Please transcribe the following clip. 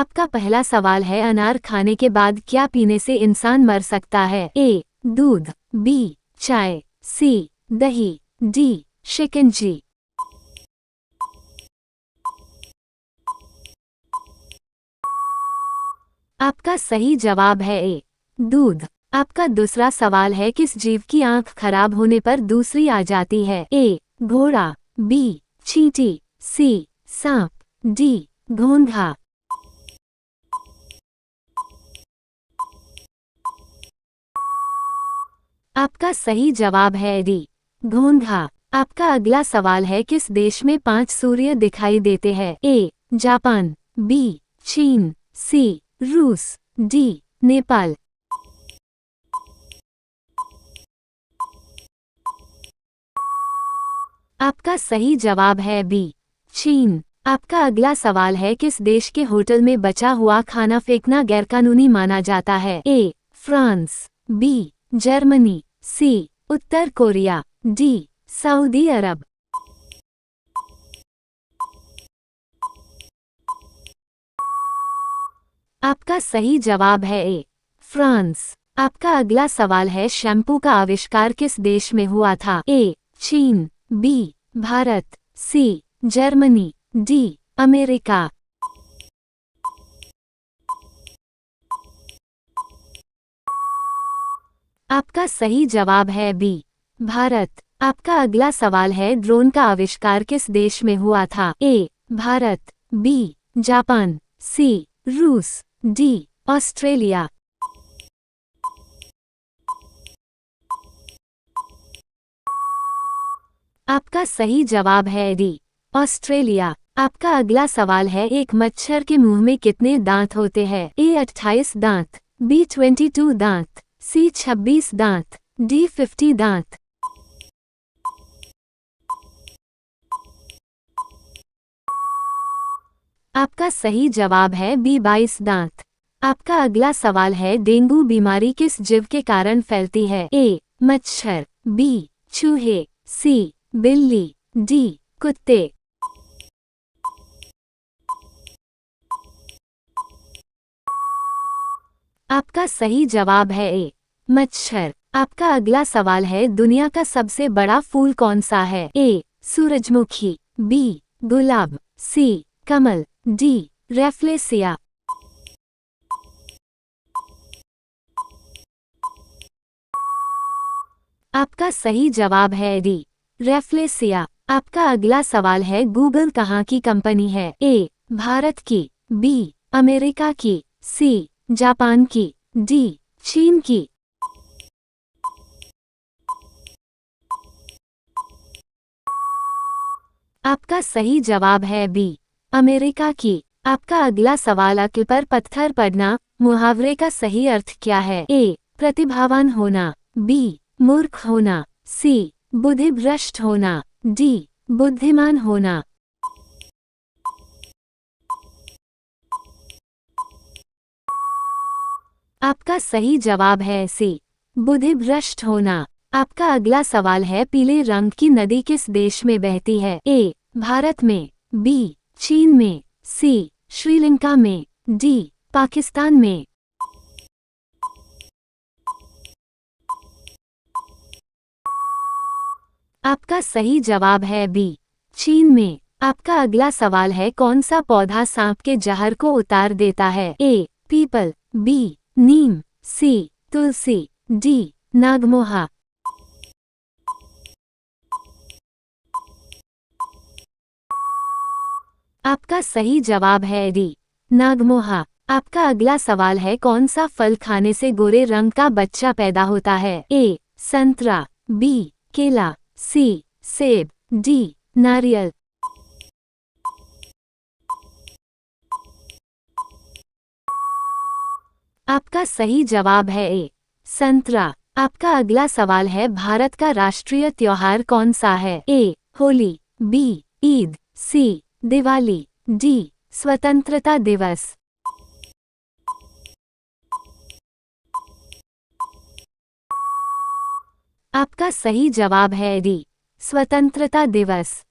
आपका पहला सवाल है, अनार खाने के बाद क्या पीने से इंसान मर सकता है? ए. दूध, बी. चाय, सी. दही, डी. शिकंजी। आपका सही जवाब है ए. दूध। आपका दूसरा सवाल है, किस जीव की आंख खराब होने पर दूसरी आ जाती है? ए. घोड़ा, बी. चींटी, सी. सांप, डी. घोंघा। आपका सही जवाब है डी. घोंघा। आपका अगला सवाल है, किस देश में 5 सूर्य दिखाई देते हैं? ए. Japan, B. चीन, सी. रूस, डी. नेपाल। आपका सही जवाब है बी. चीन। आपका अगला सवाल है, किस देश के होटल में बचा हुआ खाना फेंकना गैरकानूनी माना जाता है? A. France, B. Germany, C. उत्तर कोरिया, डी. सऊदी अरब। आपका सही जवाब है ए. फ्रांस। आपका अगला सवाल है, शैम्पू का आविष्कार किस देश में हुआ था? ए. चीन, B. Bharat, C. Germany, D. America. आपका सही जवाब है बी. भारत। आपका अगला सवाल है, ड्रोन का आविष्कार किस देश में हुआ था? ए. भारत, बी. जापान, सी. रूस, डी. ऑस्ट्रेलिया। आपका सही जवाब है डी. ऑस्ट्रेलिया। आपका अगला सवाल है, एक मच्छर के मुंह में कितने दांत होते हैं? ए. 28 दांत, बी. 22 दांत, सी. 26 दांत, डी. 50 दांत। आपका सही जवाब है बी. 22 दांत। आपका अगला सवाल है, डेंगू बीमारी किस जीव के कारण फैलती है? ए. मच्छर, बी. चूहे, सी. बिल्ली, डी. कुत्ते। आपका सही जवाब है ए. मच्छर। आपका अगला सवाल है, दुनिया का सबसे बड़ा फूल कौन सा है? ए. सूरजमुखी, बी. गुलाब, सी. कमल, डी. रेफ्लेसिया। आपका सही जवाब है डी. रेफ्लेसिया। आपका अगला सवाल है, गूगल कहाँ की कंपनी है? ए. भारत की, बी. अमेरिका की, सी. जापान की, डी. चीन की। आपका सही जवाब है बी. अमेरिका की। आपका अगला सवाल, अक्ल पर पत्थर पड़ना मुहावरे का सही अर्थ क्या है? ए. प्रतिभावान होना, बी. मूर्ख होना, सी. बुद्धिभ्रष्ट होना, डी. बुद्धिमान होना। आपका सही जवाब है सी. बुद्धिभ्रष्ट होना। आपका अगला सवाल है, पीले रंग की नदी किस देश में बहती है? ए. भारत में, बी. चीन में, सी. श्रीलंका में, डी. पाकिस्तान में। आपका सही जवाब है बी. चीन में। आपका अगला सवाल है, कौन सा पौधा सांप के जहर को उतार देता है? ए. पीपल, बी. नीम, सी. तुलसी, डी. नागमोहा। आपका सही जवाब है डी. नागमोहा। आपका अगला सवाल है, कौन सा फल खाने से गोरे रंग का बच्चा पैदा होता है? ए. संतरा, बी. केला, सी. सेब, डी. नारियल। आपका सही जवाब है ए. संतरा। आपका अगला सवाल है, भारत का राष्ट्रीय त्योहार कौन सा है? ए. होली, बी. ईद, सी. दिवाली, डी. स्वतंत्रता दिवस। आपका सही जवाब है डी. स्वतंत्रता दिवस।